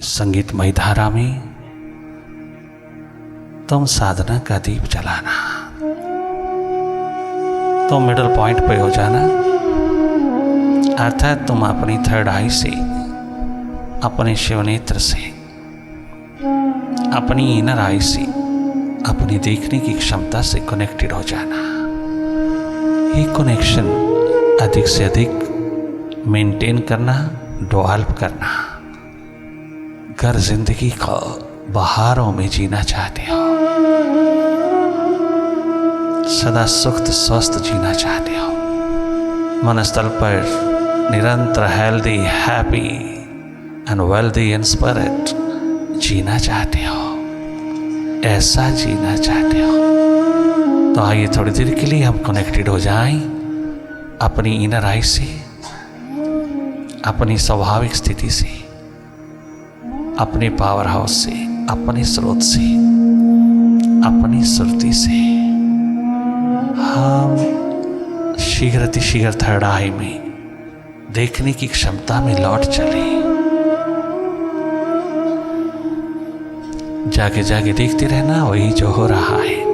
संगीतमय धारा में तुम साधना का दीप जलाना, तुम मिडल पॉइंट पे हो जाना, अर्थात तुम अपनी थर्ड आई से, अपने शिवनेत्र से, अपनी इनर आई से, अपनी देखने की क्षमता से कनेक्टेड हो जाना। ये कनेक्शन अधिक से अधिक मेंटेन करना, डेवलप करना। अगर जिंदगी को बहारों में जीना चाहते हो, सदा सुख स्वस्थ जीना चाहते हो, मनस्थल पर निरंतर healthy, happy and wealthy in spirit जीना चाहते हो, ऐसा जीना चाहते हो, तो आइए थोड़ी देर के लिए हम कनेक्टेड हो जाएं अपनी इनर आई से, अपनी स्वाभाविक स्थिति से, अपने पावर हाउस से, अपने स्रोत से, अपनी सुरती से। हम शीघ्र थर्ड आई में देखने की क्षमता में लौट चले। जाके जाके देखते रहना, वही जो हो रहा है,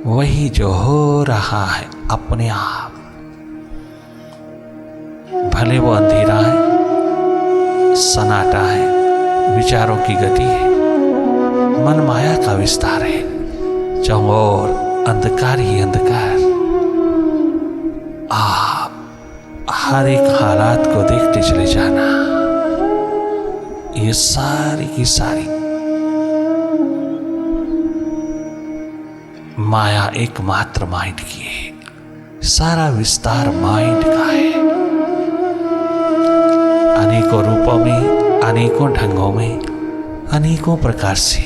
वही जो हो रहा है अपने आप। भले वो अंधेरा है, सन्नाटा है, विचारों की गति है, मन माया का विस्तार है, चारों ओर अंधकार ही अंधकार। आप हर एक हालात को देखते चले जाना। ये सारी की सारी माया एकमात्र माइंड की है, सारा विस्तार माइंड का है। अनेकों रूपों में, अनेकों ढंगों में, अनेकों प्रकार से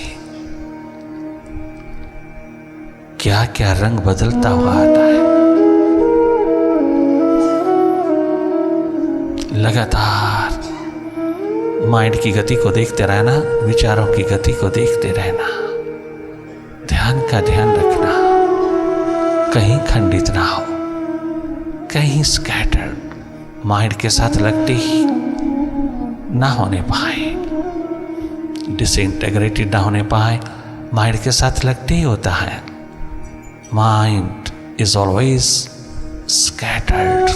क्या क्या रंग बदलता हुआ आता है। लगातार माइंड की गति को देखते रहना, विचारों की गति को देखते रहना, ध्यान का ध्यान रखना, कहीं खंडित ना हो, कहीं स्कैटर्ड माइंड के साथ लगते ही ना होने पाए, डिसइंटेग्रेटेड ना होने पाए। माइंड के साथ लगते ही होता है। Mind is always scattered.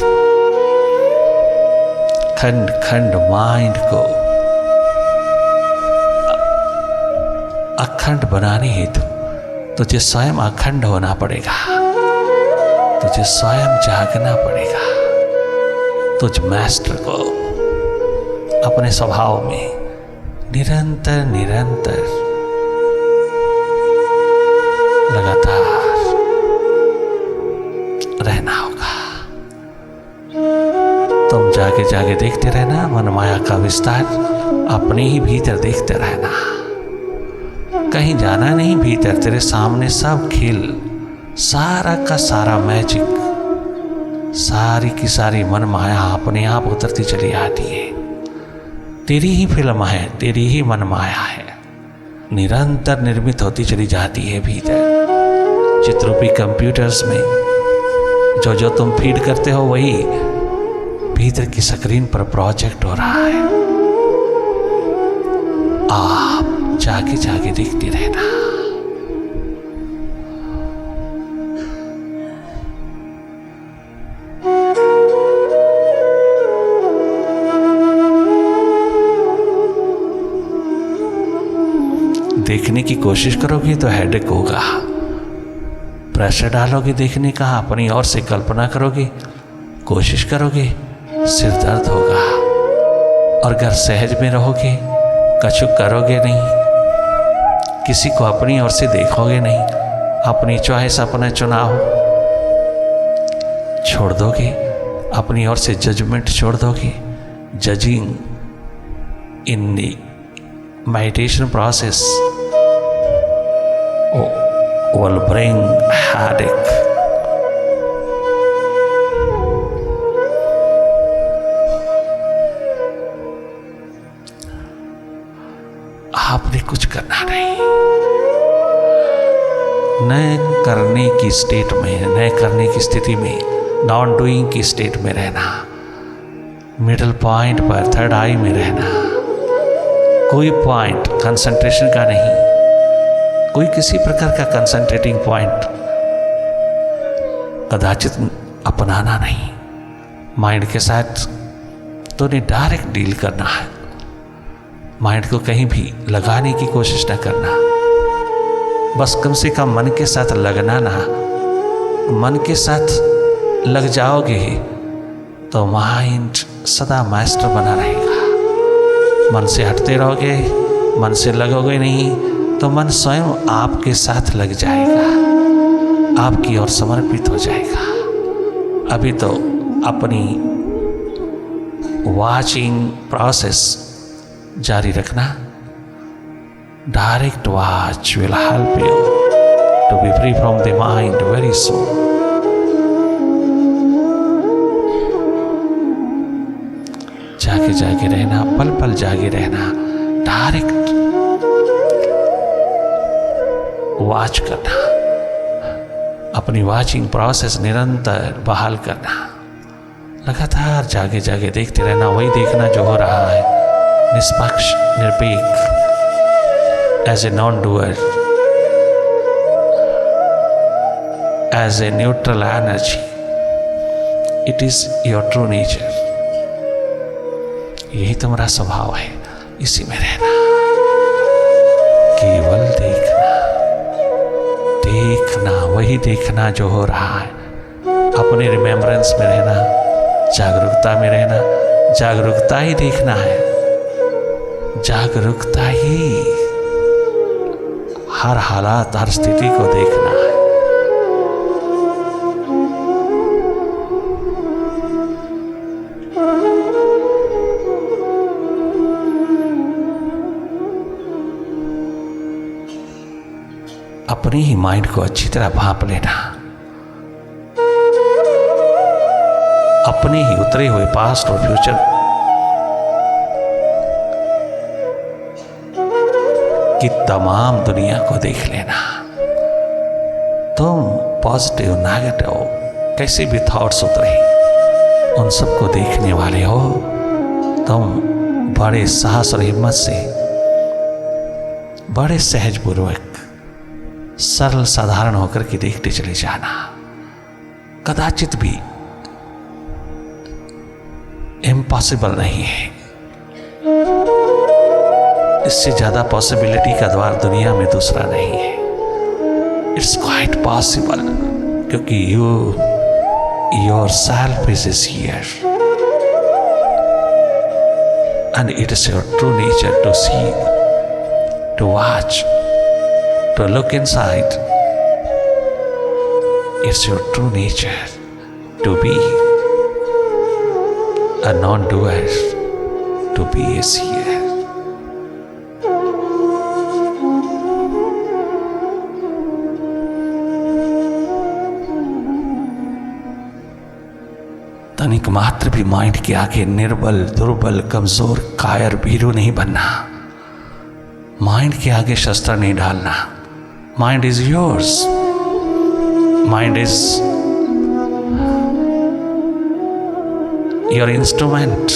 खंड खंड माइंड को अखंड बनाने हेतु तुझे स्वयं अखंड होना पड़ेगा, तुझे स्वयं जागना पड़ेगा। तुझ मास्टर को अपने स्वभाव में निरंतर निरंतर लगातार रहना होगा। तुम जाके जाके देखते रहना, मन माया का विस्तार अपने ही भीतर देखते रहना, कहीं जाना नहीं। भीतर तेरे सामने सब खेल, सारा का सारा मैजिक, सारी की सारी मन माया अपने आप उतरती चली आती है। तेरी ही फिल्म है, तेरी ही मन माया है, निरंतर निर्मित होती चली जाती है भीतर। चित्रूपी कंप्यूटर्स में जो जो तुम फीड करते हो, वही भीतर की स्क्रीन पर प्रोजेक्ट हो रहा है। आप जाके जाके देखते रहना। देखने की कोशिश करोगे तो हेडेक होगा, प्रेशर डालोगे देखने का, अपनी ओर से कल्पना करोगे, कोशिश करोगे, सिर दर्द होगा। और अगर सहज में रहोगे, कछु करोगे नहीं, किसी को अपनी ओर से देखोगे नहीं, अपनी चॉइस, अपना चुनाव छोड़ दोगे, अपनी ओर से जजमेंट छोड़ दोगे। Judging in the meditation process will bring headache. आपने कुछ करना नहीं, न करने की स्टेट में, न करने की स्थिति में, नॉन डूइंग की स्टेट में रहना, मिडल पॉइंट पर थर्ड आई में रहना, कोई पॉइंट कंसंट्रेशन का नहीं, कोई किसी प्रकार का कंसंट्रेटिंग पॉइंट कदाचित अपनाना नहीं। माइंड के साथ तो नहीं डायरेक्ट डील करना है। माइंड को कहीं भी लगाने की कोशिश न करना, बस कम से कम मन के साथ लगना ना। मन के साथ लग जाओगे तो माइंड सदा मास्टर बना रहेगा। मन से हटते रहोगे, मन से लगोगे नहीं तो मन स्वयं आपके साथ लग जाएगा, आपकी ओर समर्पित हो जाएगा। अभी तो अपनी वॉचिंग प्रोसेस जारी रखना। Direct watch will help you to be free from the mind very soon. जागे जागे रहना, पल पल जागे रहना, डायरेक्ट वॉच करना, अपनी वॉचिंग प्रोसेस निरंतर बहाल करना, लगातार जागे जागे देखते रहना। वही देखना जो हो रहा है, निष्पक्ष निरपेक्ष, as a non doer, as a neutral energy. It is your true nature. यही तुम्हारा स्वभाव है, इसी में रहना, केवल देखना, देखना, वही देखना जो हो रहा है। अपने रिमेम्बरेंस में रहना, जागरूकता में रहना, जागरूकता ही देखना है, जागरूकता ही हर हालात, हर स्थिति को देखना है। अपने ही माइंड को अच्छी तरह भांप लेना, अपने ही उतरे हुए पास्ट और फ्यूचर की तमाम दुनिया को देख लेना। तुम पॉजिटिव नेगेटिव कैसे भी थॉट्स उतरे, उन सबको देखने वाले हो। तुम बड़े साहस और हिम्मत से, बड़े सहजपूर्वक, सरल साधारण होकर के देखते चले जाना। कदाचित भी इम्पॉसिबल नहीं है। इससे ज्यादा पॉसिबिलिटी का द्वार दुनिया में दूसरा नहीं है। इट्स क्वाइट पॉसिबल, क्योंकि your self is here and it is your true nature to see, to watch, to look inside. It's your true nature to be a non-doer, to be a seer. तनिक मात्र भी mind के आगे निर्बल, दुर्बल, कमजोर, कायर, भीरू नहीं बनना। माइंड के आगे शस्त्र नहीं डालना। Mind is yours. Mind is your instrument.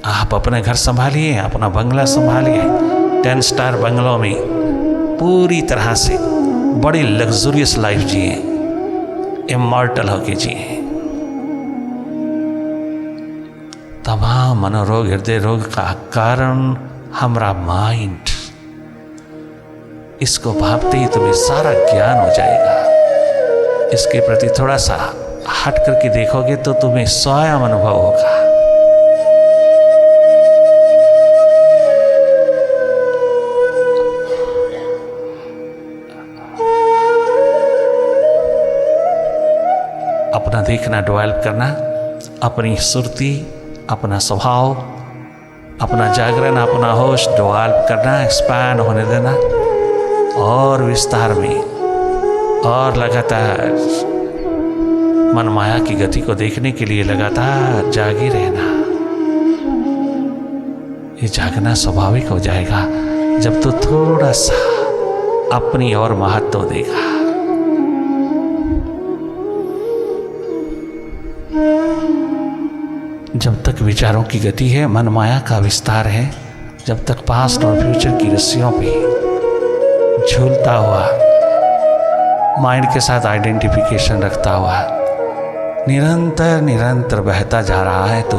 आप अपना घर संभालिए, अपना बंगला संभालिए। 10 स्टार बंगलों में पूरी तरह से बड़ी लग्जूरियस लाइफ जिए, इमॉर्टल होके जिए। तमाम मनोरोग, हृदय रोग का कारण हमारा माइंड। इसको भापते ही तुम्हें सारा ज्ञान हो जाएगा। इसके प्रति थोड़ा सा हट करके देखोगे तो तुम्हें स्वयं अनुभव होगा। अपना देखना, डेवलप करना, अपनी सुरती, अपना स्वभाव, अपना जागरण, अपना होश डेवलप करना, एक्सपैंड होने देना, और विस्तार में और लगातार मन माया की गति को देखने के लिए लगातार जागे रहना। ये जागना स्वाभाविक हो जाएगा जब तो थोड़ा सा अपनी और महत्व देगा। जब तक विचारों की गति है, मन माया का विस्तार है, जब तक पास्ट और फ्यूचर की रस्सियों पे झूलता हुआ, माइंड के साथ आइडेंटिफिकेशन रखता हुआ निरंतर निरंतर बहता जा रहा है, तो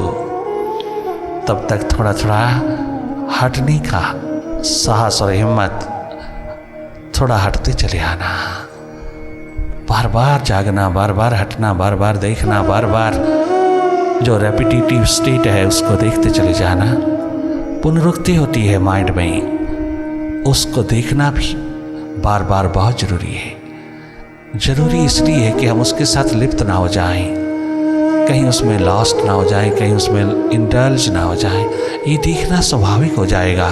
तब तक थोड़ा थोड़ा हटने का साहस और हिम्मत, थोड़ा हटते चले आना, बार बार जागना, बार बार हटना, बार बार देखना, बार बार जो रेपिटेटिव स्टेट है उसको देखते चले जाना। पुनरुक्ति होती है माइंड में, उसको देखना भी बार बार बहुत ज़रूरी है। ज़रूरी इसलिए है कि हम उसके साथ लिप्त ना हो जाएं, कहीं उसमें लॉस्ट ना हो जाएं, कहीं उसमें इंडल्ज ना हो जाएं। ये देखना स्वाभाविक हो जाएगा।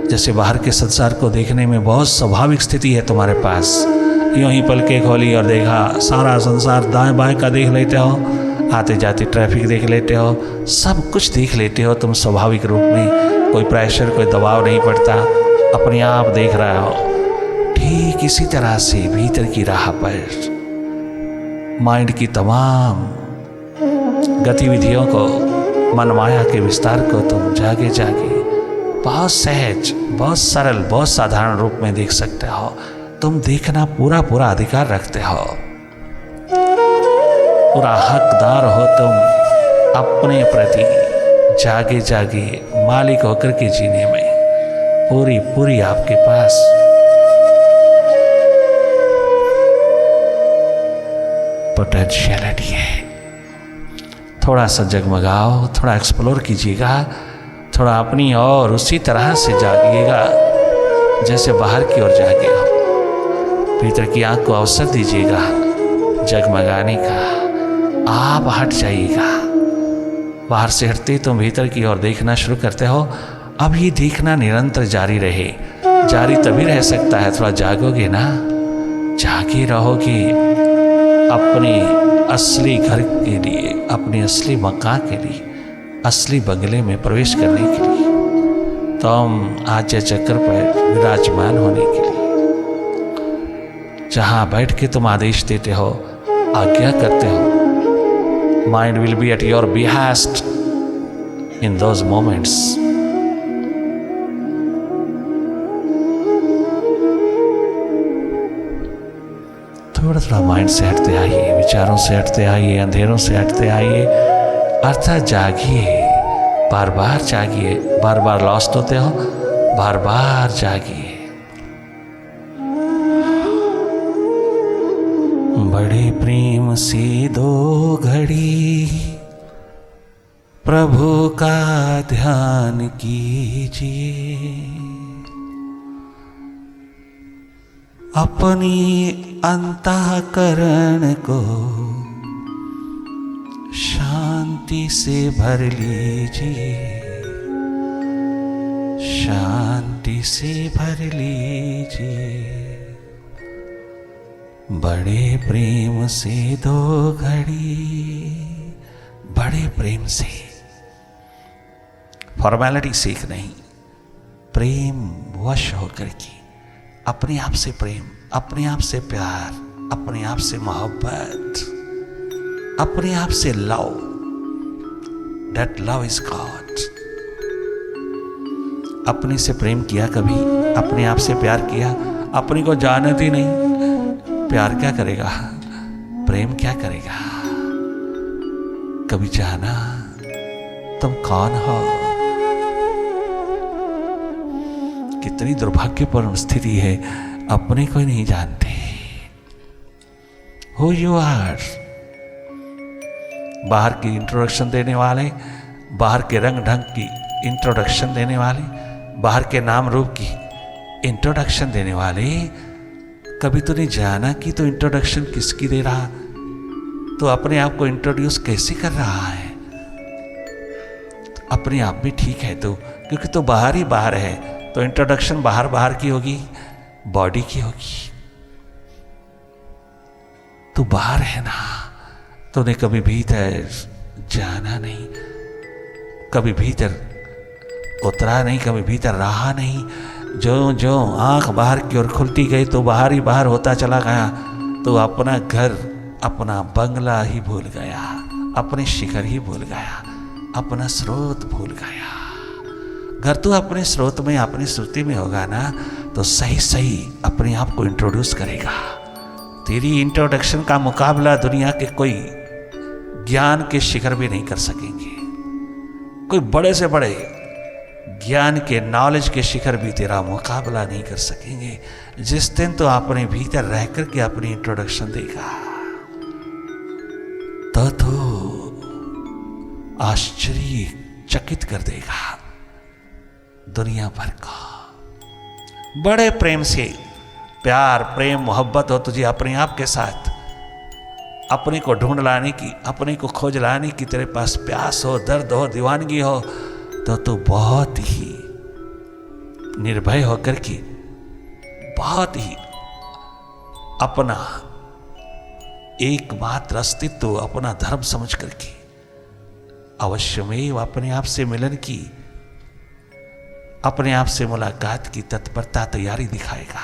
जैसे बाहर के संसार को देखने में बहुत स्वाभाविक स्थिति है तुम्हारे पास, यूँ ही पलके खोली और देखा, सारा संसार दाएं बाएं का देख लेते हो, आते जाते ट्रैफिक देख लेते हो, सब कुछ देख लेते हो तुम स्वाभाविक रूप में, कोई प्रेशर कोई दबाव नहीं पड़ता, अपने आप देख रहा हो। ठीक इसी तरह से भीतर की राह पर माइंड की तमाम गतिविधियों को, मन माया के विस्तार को तुम जागे जागे बहुत सहज, बहुत सरल, बहुत साधारण रूप में देख सकते हो। तुम देखना पूरा पूरा अधिकार रखते हो, पूरा हकदार हो तुम अपने प्रति जागे जागे मालिक होकर के जीने में। पूरी पूरी आपके पास पोटेंशियलिटी है। थोड़ा सा जगमगाओ, थोड़ा एक्सप्लोर कीजिएगा, थोड़ा अपनी और उसी तरह से जागिएगा जैसे बाहर की ओर जागे हो। भीतर की आंख को अवसर दीजिएगा जगमगाने का। आप हट जाइएगा, बाहर से हटते तुम भीतर की ओर देखना शुरू करते हो। अब ये देखना निरंतर जारी रहे, जारी तभी रह सकता है थोड़ा जागोगे ना, जागे रहोगे अपने असली घर के लिए, अपने असली मकान के लिए, असली बंगले में प्रवेश करने के लिए, तुम आज्ञा चक्र पर विराजमान होने के लिए, जहाँ बैठ के तुम आदेश देते हो, आज्ञा करते हो। Mind will be at your behest in those moments. थोड़ा थोड़ा माइंड से हटते आइए, विचारों से हटते आइए, अंधेरों से हटते आइए, अर्थात जागिए, बार बार जागिए। बार बार लॉस्ट होते हो, बार बार जागिए। बड़े प्रेम से दो घड़ी प्रभु का ध्यान कीजिए, अपनी अंतःकरण को शांति से भर लीजिए, शांति से भर लीजिए। बड़े प्रेम से दो घड़ी, बड़े प्रेम से, फॉर्मेलिटी सीख नहीं, प्रेम वश होकर के, अपने आप से प्रेम, अपने आप से प्यार, अपने आप से मोहब्बत, अपने आप से love. That love is God. अपने से प्रेम किया कभी, अपने आप से प्यार किया, अपने को जानती नहीं, प्यार क्या करेगा, प्रेम क्या करेगा। कभी जाना तुम कौन हो। कितनी दुर्भाग्यपूर्ण स्थिति है, अपने को ही नहीं जानते हु यू आर। बाहर की इंट्रोडक्शन देने वाले, बाहर के रंग ढंग की इंट्रोडक्शन देने वाले, बाहर के नाम रूप की इंट्रोडक्शन देने वाले, कभी तूने जाना कि तो इंट्रोडक्शन किसकी दे रहा, तो अपने आप को इंट्रोड्यूस कैसे कर रहा है। अपने आप में ठीक है तो, क्योंकि तो बाहर ही बाहर है, तो इंट्रोडक्शन बाहर बाहर की होगी, बॉडी की होगी। तू बाहर है ना, तूने कभी भीतर जाना नहीं, कभी भीतर उतरा नहीं, कभी भीतर रहा नहीं। जो जो आंख बाहर की ओर खुलती गई तो बाहर ही बाहर होता चला गया, तो अपना घर, अपना बंगला ही भूल गया, अपने शिखर ही भूल गया, अपना स्रोत भूल गया। अगर तू अपने स्रोत में, अपनी श्रुति में होगा ना, तो सही सही अपने आप को इंट्रोड्यूस करेगा। तेरी इंट्रोडक्शन का मुकाबला दुनिया के कोई ज्ञान के शिखर भी नहीं कर सकेंगे। कोई बड़े से बड़े ज्ञान के, नॉलेज के शिखर भी तेरा मुकाबला नहीं कर सकेंगे। जिस दिन तो अपने भीतर रह करके अपनी इंट्रोडक्शन देगा, तो आश्चर्यचकित कर देगा दुनिया भर को। बड़े प्रेम से, प्यार, प्रेम, मोहब्बत हो तुझे अपने आप के साथ, अपने को ढूंढ लाने की, अपने को खोज लाने की, तेरे पास प्यास हो, दर्द हो, दीवानगी हो, तो तू बहुत ही निर्भय होकर के, बहुत ही अपना एकमात्र अस्तित्व, अपना धर्म समझ करके अवश्यमेव अपने आप से मिलन की, अपने आप से मुलाकात की तत्परता, तैयारी दिखाएगा।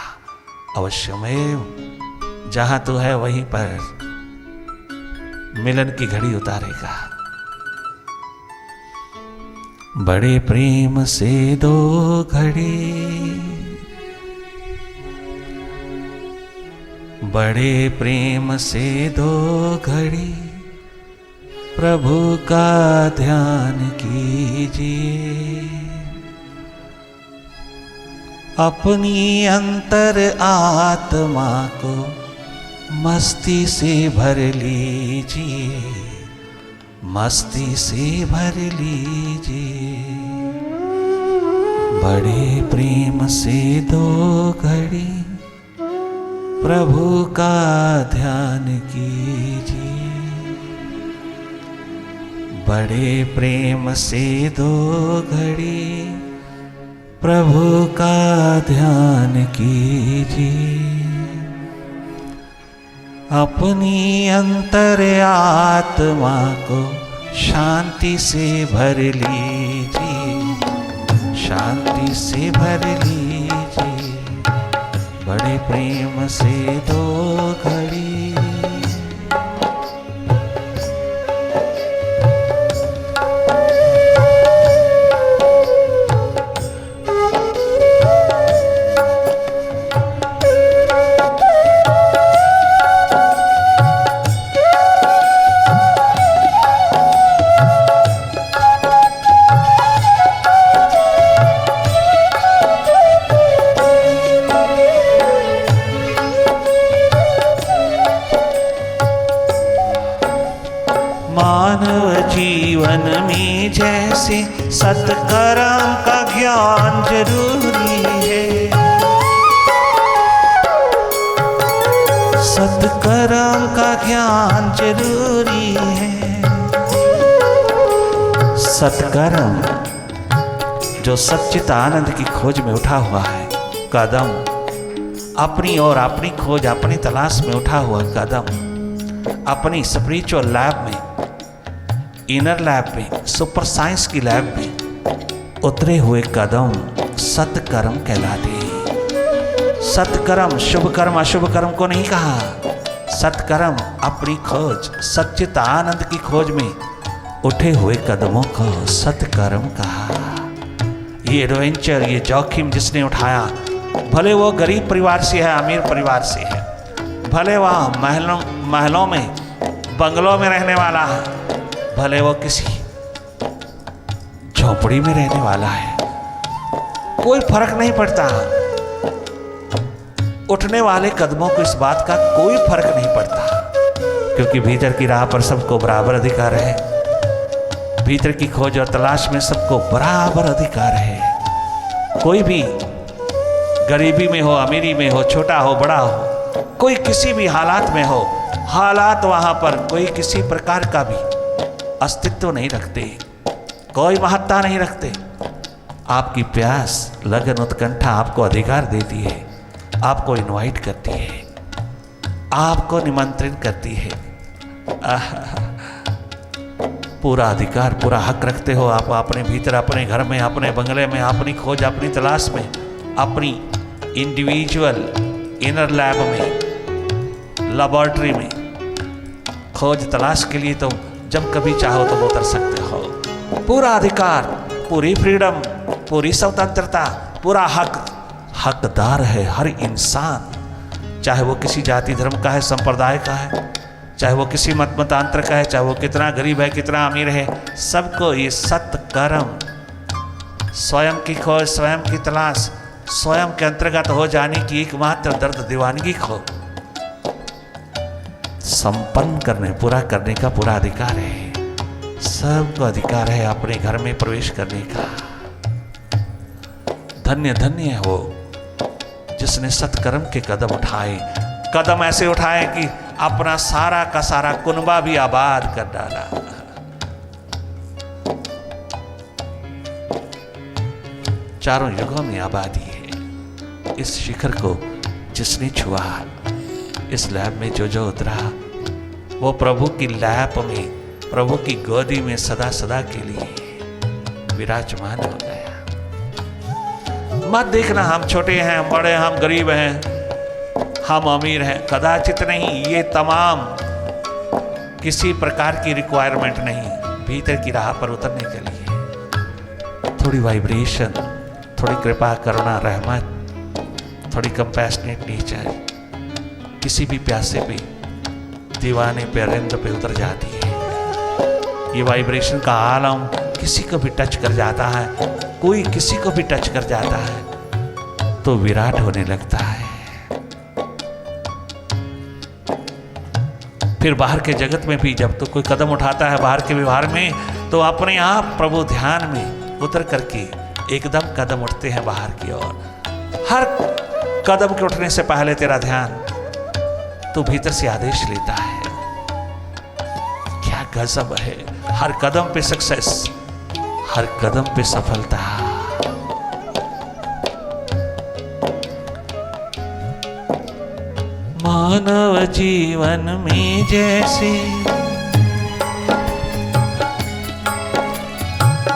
अवश्यमेव जहां तू है वहीं पर मिलन की घड़ी उतारेगा। बड़े प्रेम से दो घड़ी, बड़े प्रेम से दो घड़ी प्रभु का ध्यान कीजिए। अपनी अंतर आत्मा को मस्ती से भर लीजिए, मस्ती से भर लीजिए। बड़े प्रेम से दो घड़ी प्रभु का ध्यान कीजिए। बड़े प्रेम से दो घड़ी प्रभु का ध्यान कीजिए। अपनी अंतर आत्मा को शांति से भर लीजिए, शांति से भर लीजिए। बड़े प्रेम से दो घड़ी जीवन में जैसे सत्कर्म का ज्ञान जरूरी है, सत्कर्म का ज्ञान जरूरी है। सत्कर्म जो सच्चिदानंद की खोज में उठा हुआ है कदम, अपनी और अपनी खोज, अपनी तलाश में उठा हुआ कदम, अपनी स्पिरिचुअल लैब में, इनर लैब में, सुपर साइंस की लैब में उतरे हुए कदम सत्कर्म कहलाते हैं। सत्कर्म शुभ कर्म अशुभ कर्म को नहीं कहा। सत्कर्म अपनी खोज, सच्चित आनंद की खोज में उठे हुए कदमों को सत्कर्म कहा। ये एडवेंचर, ये जोखिम जिसने उठाया, भले वो गरीब परिवार से है, अमीर परिवार से है, भले वह महलों में, बंगलों में रहने वाला है, भले वो किसी झोपड़ी में रहने वाला है, कोई फर्क नहीं पड़ता। उठने वाले कदमों को इस बात का कोई फर्क नहीं पड़ता, क्योंकि भीतर की राह पर सबको बराबर अधिकार है। भीतर की खोज और तलाश में सबको बराबर अधिकार है। कोई भी गरीबी में हो, अमीरी में हो, छोटा हो, बड़ा हो, कोई किसी भी हालात में हो, हालात वहां पर कोई किसी प्रकार का भी अस्तित्व नहीं रखते, कोई महत्ता नहीं रखते। आपकी प्यास, लगन, उत्कंठा आपको अधिकार देती है, आपको इनवाइट करती है, आपको निमंत्रण करती है। पूरा अधिकार, पूरा हक रखते हो आप अपने भीतर, अपने घर में, अपने बंगले में, अपनी खोज, अपनी तलाश में, अपनी इंडिविजुअल इनर लैब में, लेबोरेटरी में खोज तलाश के लिए तो जब कभी चाहो तुम उतर सकते हो। पूरा अधिकार, पूरी फ्रीडम, पूरी स्वतंत्रता, पूरा हक, हकदार है हर इंसान, चाहे वो किसी जाति धर्म का है, संप्रदाय का है, चाहे वो किसी मतांतर का है, चाहे वो कितना गरीब है, कितना अमीर है, सबको ये सत्कर्म, स्वयं की खोज, स्वयं की तलाश, स्वयं के अंतर्गत हो जाने की एकमात्र दर्द दीवानगी को संपन्न करने, पूरा करने का पूरा अधिकार है। सबको अधिकार है अपने घर में प्रवेश करने का। धन्य धन्य है वो जिसने सत्कर्म के कदम उठाए, कदम ऐसे उठाए कि अपना सारा का सारा कुनबा भी आबाद कर डाला। चारों युगों में आबादी है। इस शिखर को जिसने छुआ, इस लैब में जो उतरा, वो प्रभु की लैब में, प्रभु की गोदी में सदा सदा के लिए विराजमान हो गया। मत देखना हम छोटे हैं, हम बड़े, हम गरीब हैं, हम अमीर हैं, कदाचित नहीं। ये तमाम किसी प्रकार की रिक्वायरमेंट नहीं, भीतर की राह पर उतरने के लिए थोड़ी वाइब्रेशन, थोड़ी कृपा, करुणा, रहमत, थोड़ी कंपैशनेट नेचर किसी भी प्यासे पे, दीवाने पे, अरिंद पे उतर जाती है। ये वाइब्रेशन का आलम किसी को भी टच कर जाता है, कोई किसी को भी टच कर जाता है तो विराट होने लगता है। फिर बाहर के जगत में भी जब तो कोई कदम उठाता है बाहर के व्यवहार में, तो अपने आप प्रभु ध्यान में उतर करके एकदम कदम उठते हैं बाहर की ओर। हर कदम के उठने से पहले तेरा ध्यान तो भीतर से आदेश लेता है। क्या गजब है! हर कदम पे सक्सेस, हर कदम पे सफलता। मानव जीवन में जैसे,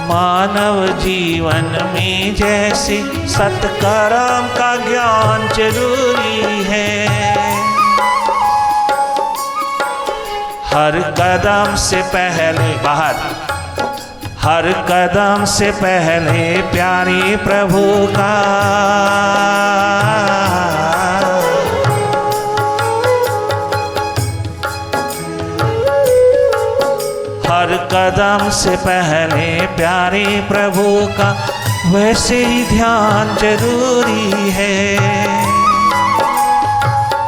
मानव जीवन में जैसे सत्कर्म का ज्ञान जरूरी है। हर कदम से पहले बाहर, हर कदम से पहले प्यारे प्रभु का हर कदम से पहले प्यारे प्रभु का वैसे ही ध्यान जरूरी है।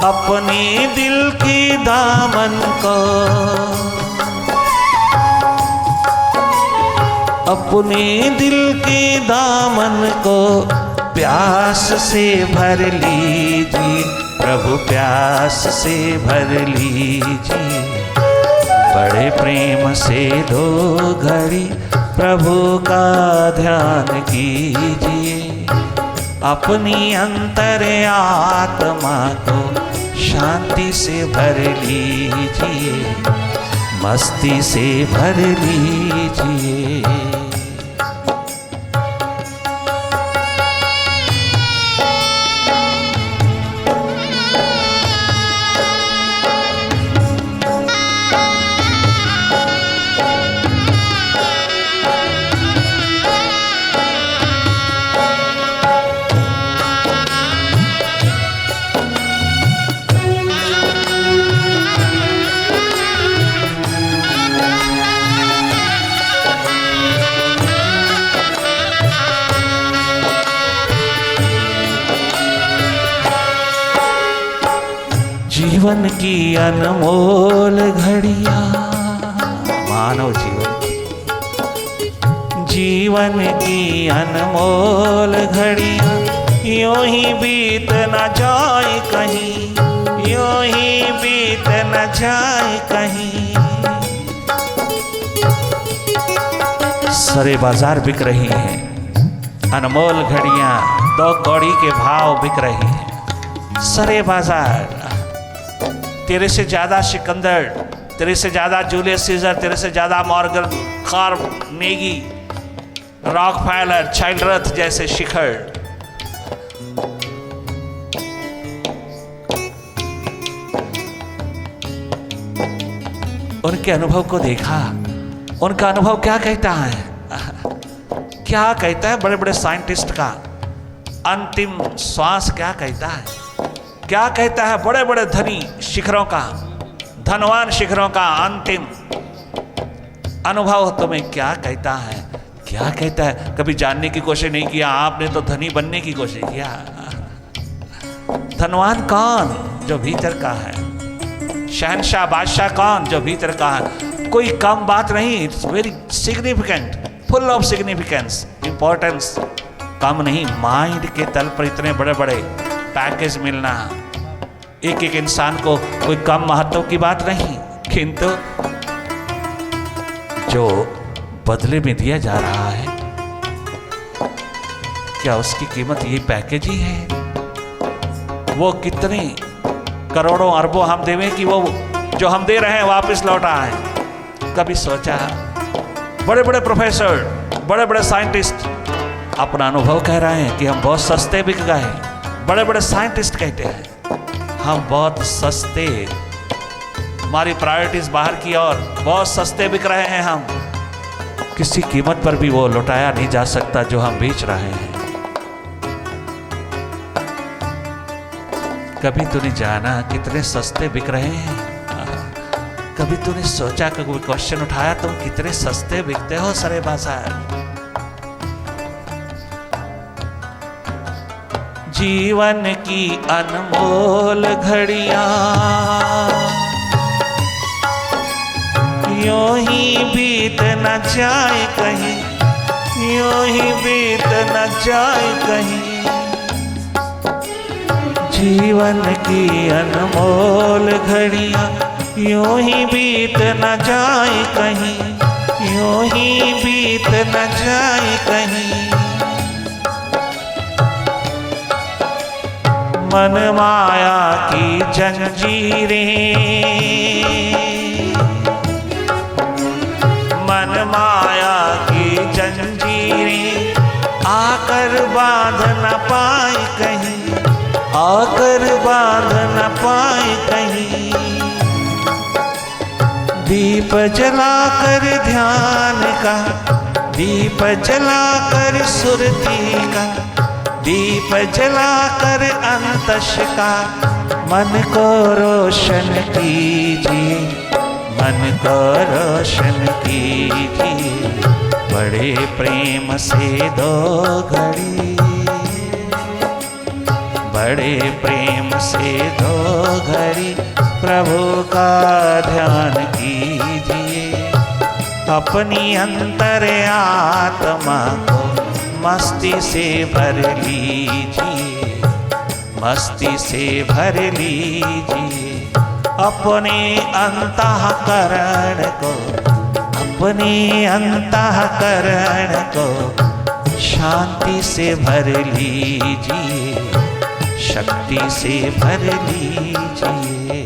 अपने दिल की दामन को, अपने दिल के दामन को प्यास से भर लीजिए प्रभु, प्यास से भर लीजिए। बड़े प्रेम से 2 घड़ी प्रभु का ध्यान कीजिए। अपनी अंतर आत्मा को शांति से भर लीजिए, मस्ती से भर लीजिए। जीवन की अनमोल घड़ियां, मानव जीवन की अनमोल घड़ियां यूं ही बीत न जाए कहीं, यूं ही बीत न जाए कहीं। सारे बाजार बिक रही हैं, अनमोल घड़ियां 2 कौड़ी के भाव बिक रही हैं। सारे बाजार, तेरे से ज्यादा सिकंदर, तेरे से ज्यादा जूलियस सीजर, तेरे से ज्यादा मॉर्गन, कार्नेगी, रॉकफेलर, चाइल्डरथ जैसे शिखर। उनके अनुभव को देखा, उनका अनुभव क्या कहता है? क्या कहता है बड़े बड़े साइंटिस्ट का अंतिम श्वास क्या कहता है? क्या कहता है बड़े बड़े धनी शिखरों का, धनवान शिखरों का अंतिम अनुभव तुम्हें क्या कहता है? क्या कहता है? कभी जानने की कोशिश नहीं किया आपने, तो धनी बनने की कोशिश किया। धनवान कौन? जो भीतर का है। शहंशाह बादशाह कौन? जो भीतर का है। कोई कम बात नहीं, it's very significant, full of significance, importance कम नहीं। माइंड के तल पर इतने बड़े बड़े पैकेज मिलना एक एक इंसान को कोई कम महत्व की बात नहीं, किंतु जो बदले में दिया जा रहा है क्या उसकी कीमत ये पैकेज ही है? वो कितने करोड़ों अरबों हम देवें कि वो जो हम दे रहे हैं वापस लौट आए? कभी सोचा? बड़े बड़े प्रोफेसर, बड़े बड़े साइंटिस्ट अपना अनुभव कह रहे हैं कि हम बहुत सस्ते बिक गए। बड़े बड़े साइंटिस्ट कहते हैं हम बहुत सस्ते, हमारी प्रायोरिटीज बाहर की और बहुत सस्ते बिक रहे हैं हम। किसी कीमत पर भी वो लौटाया नहीं जा सकता जो हम बेच रहे हैं। कभी तूने जाना कितने सस्ते बिक रहे हैं? कभी तूने सोचा, कोई क्वेश्चन उठाया तुम कितने सस्ते बिकते हो सरे बाजार? जीवन की अनमोल घड़ियां यूं ही बीत न जाए कहीं, यूं ही बीत न जाए कहीं। जीवन की अनमोल घड़ियां यूं ही बीत न जाए कहीं, यूं ही बीत न जाए कहीं। मन माया की जंजीरें, मन माया की जंजीरें आकर बांध न पाए कहीं, आकर बांध न पाए कहीं। दीप जलाकर ध्यान का, दीप जलाकर सुरती का, दीप जलाकर अंतश का मन को रोशन कीजिए, मन को रोशन कीजिए। बड़े प्रेम से दो घड़ी, बड़े प्रेम से दो घड़ी प्रभु का ध्यान कीजिए। अपनी अंतर आत्मा को मस्ती से भर लीजिए, मस्ती से भर लीजिए। अपने अंतःकरण को, अपने अंतःकरण को शांति से भर लीजिए, शक्ति से भर लीजिए।